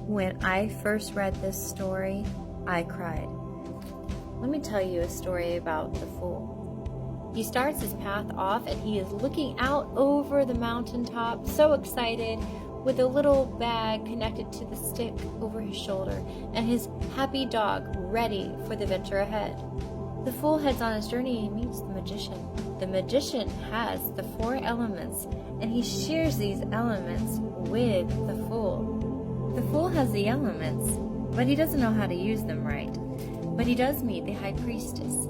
When I first read this story, I cried. Let me tell you a story about the fool. He starts his path off and he is looking out over the mountaintop, so excited, with a little bag connected to the stick over his shoulder and his happy dog ready for the venture ahead. The fool heads on his journey and meets the magician. The magician has the 4 elements and he shares these elements with the fool. The fool has the elements, but he doesn't know how to use them right. But he does meet the high priestess.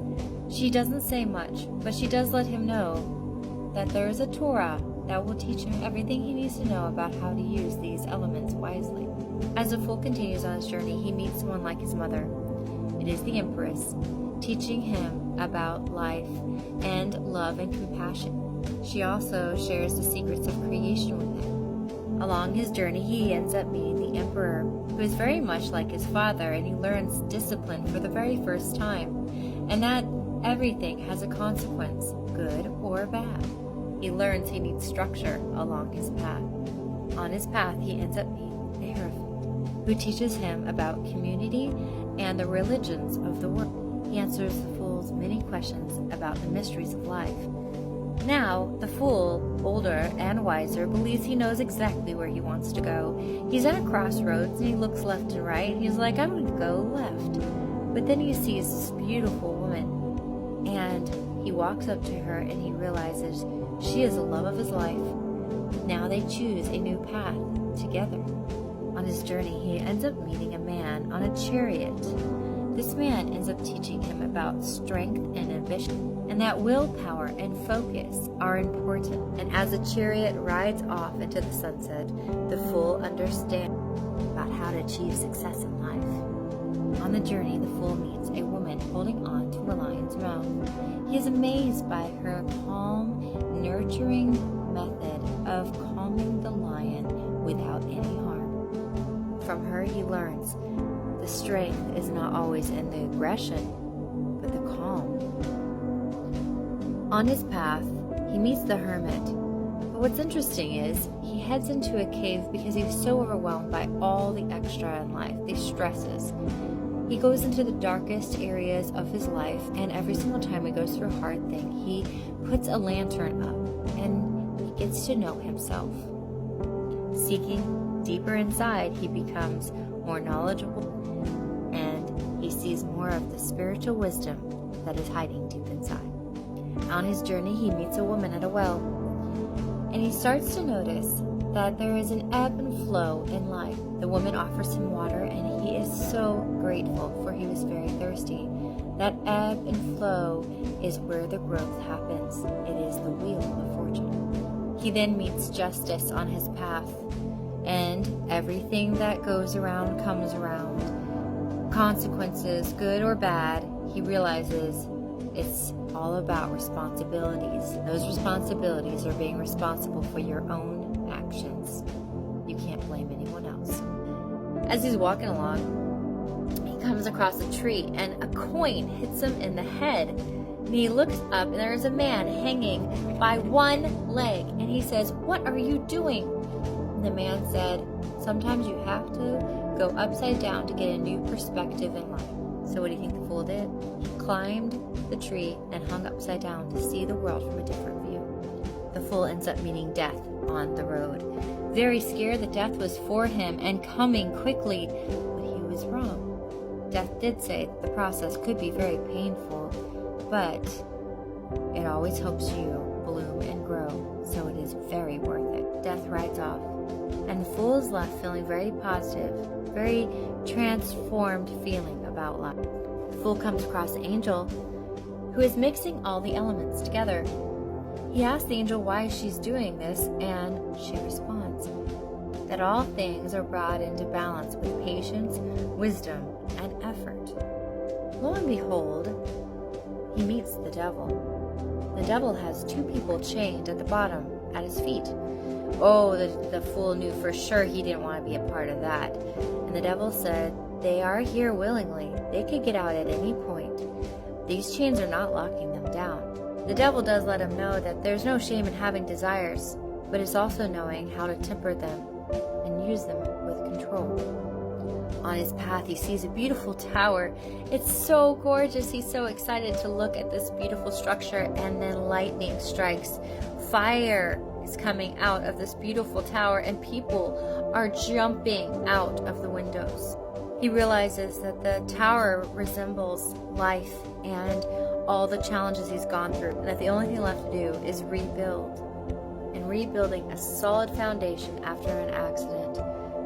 She doesn't say much, but she does let him know that there is a Torah that will teach him everything he needs to know about how to use these elements wisely. As the fool continues on his journey, he meets someone like his mother. It is the Empress, teaching him about life and love and compassion. She also shares the secrets of creation with him. Along his journey, he ends up meeting the Emperor, who is very much like his father, and he learns discipline for the very first time, and that everything has a consequence, good or bad. He learns he needs structure along his path. On his path, he ends up meeting the Hierophant, who teaches him about community and the religions of the world. He answers the fool's many questions about the mysteries of life. Now, the fool, older and wiser, believes he knows exactly where he wants to go. He's at a crossroads and he looks left and right. He's like, I'm going to go left. But then he sees this beautiful woman and he walks up to her and he realizes she is the love of his life. Now they choose a new path together. On his journey, he ends up meeting a man on a chariot. This man ends up teaching him about strength and ambition, and that willpower and focus are important. And as the chariot rides off into the sunset, the fool understands about how to achieve success in life. On the journey, the fool meets a woman holding on to a lion's mouth. He is amazed by her calm, nurturing method of calming the lion without any harm. From her, he learns the strength is not always in the aggression, but the calm. On his path, he meets the hermit. But what's interesting is he heads into a cave because he's so overwhelmed by all the extra in life, the stresses. He goes into the darkest areas of his life, and every single time he goes through a hard thing, he puts a lantern up and he gets to know himself. Seeking deeper inside, he becomes more knowledgeable and he sees more of the spiritual wisdom that is hiding deep inside. On his journey, he meets a woman at a well, and he starts to notice that there is an ebb and flow in life. The woman offers him water, and he is so grateful, for he was very thirsty. That ebb and flow is where the growth happens. It is the wheel of fortune. He then meets justice on his path, and everything that goes around comes around. Consequences, good or bad, he realizes it's all about responsibilities. Those responsibilities are being responsible for your own actions. You can't blame anyone else. As he's walking along, he comes across a tree and a coin hits him in the head. And he looks up and there is a man hanging by one leg. And he says, "What are you doing?" And the man said, "Sometimes you have to go upside down to get a new perspective in life." So what do you think the fool did? He climbed the tree and hung upside down to see the world from a different view. The fool ends up meeting death on the road. Very scared that death was for him and coming quickly, but he was wrong. Death did say that the process could be very painful, but it always helps you bloom and grow, so it is very worth it. Death rides off, and the fool is left feeling very positive, very transformed feeling about life. The fool comes across an angel who is mixing all the elements together. He asks the angel why she's doing this, and she responds that all things are brought into balance with patience, wisdom, and effort. Lo and behold, he meets the devil. The devil has 2 people chained at the bottom at his feet. Oh, the fool knew for sure he didn't want to be a part of that. And the devil said, "They are here willingly. They could get out at any point. These chains are not locking them down." The devil does let him know that there's no shame in having desires, but it's also knowing how to temper them and use them with control. On his path, he sees a beautiful tower. It's so gorgeous. He's so excited to look at this beautiful structure, and then lightning strikes. Fire is coming out of this beautiful tower, and people are jumping out of the windows. He realizes that the tower resembles life and all the challenges he's gone through, and that the only thing left to do is rebuild. And rebuilding a solid foundation after an accident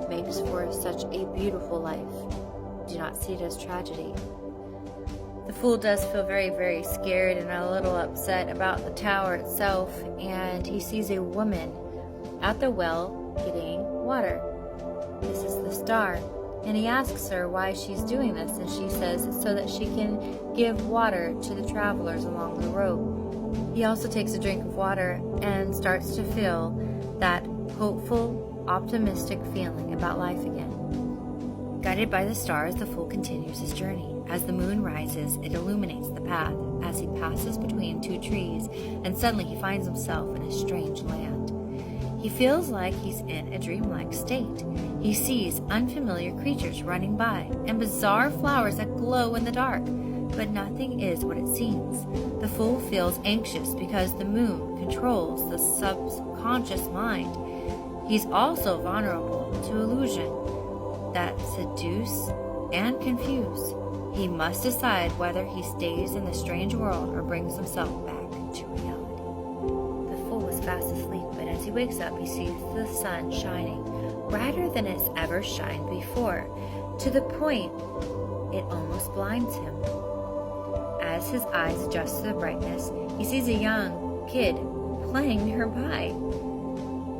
makes for such a beautiful life. Do not see it as tragedy. The fool does feel very, very scared and a little upset about the tower itself, and he sees a woman at the well getting water. This is the star, and he asks her why she's doing this, and she says it's so that she can give water to the travelers along the road. He also takes a drink of water and starts to feel that hopeful, optimistic feeling about life again. Guided by the stars, the fool continues his journey. As the moon rises, it illuminates the path as he passes between two trees, and suddenly he finds himself in a strange land. He feels like he's in a dreamlike state. He sees unfamiliar creatures running by, and bizarre flowers that glow in the dark, but nothing is what it seems. The fool feels anxious because the moon controls the subconscious mind. He's also vulnerable to illusion that seduce and confuse. He must decide whether he stays in the strange world or brings himself back to reality. The fool was fast asleep, but as he wakes up, he sees the sun shining brighter than it's ever shined before, to the point it almost blinds him. As his eyes adjust to the brightness, he sees a young kid playing nearby.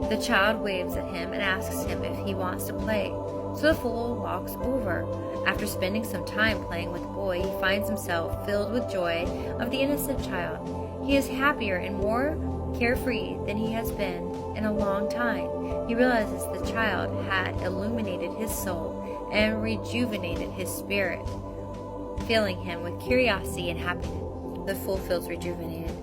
The child waves at him and asks him if he wants to play, so the fool walks over. After spending some time playing with the boy, he finds himself filled with joy of the innocent child. He is happier and more carefree than he has been in a long time. He realizes the child had illuminated his soul and rejuvenated his spirit, filling him with curiosity and happiness. The fool feels rejuvenated.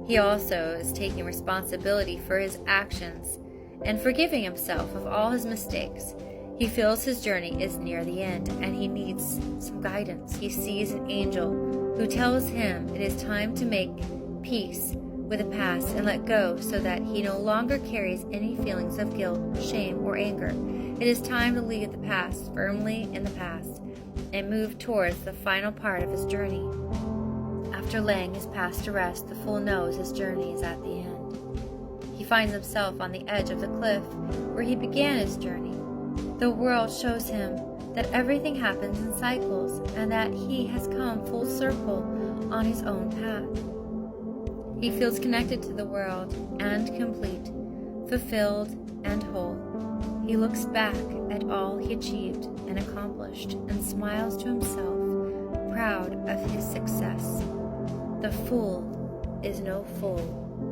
He also is taking responsibility for his actions and forgiving himself of all his mistakes. He feels his journey is near the end, and he needs some guidance. He sees an angel who tells him it is time to make peace with the past and let go, so that he no longer carries any feelings of guilt, shame, or anger. It is time to leave the past firmly in the past and move towards the final part of his journey. After laying his past to rest, the fool knows his journey is at the end. He finds himself on the edge of the cliff where he began his journey. The world shows him that everything happens in cycles and that he has come full circle on his own path. He feels connected to the world and complete, fulfilled and whole. He looks back at all he achieved and accomplished and smiles to himself, proud of his success. The fool is no fool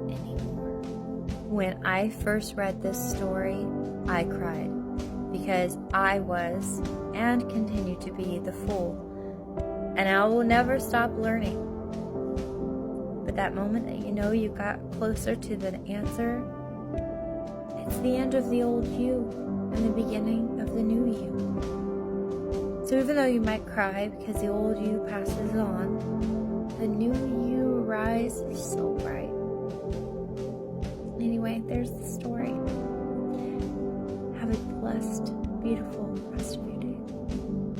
anymore. When I first read this story, I cried, because I was and continue to be the fool, and I will never stop learning. But that moment that you know you got closer to the answer, it's the end of the old you and the beginning of the new you. So even though you might cry because the old you passes on, the new you rises so bright. Anyway, there's the story. Have a blessed, beautiful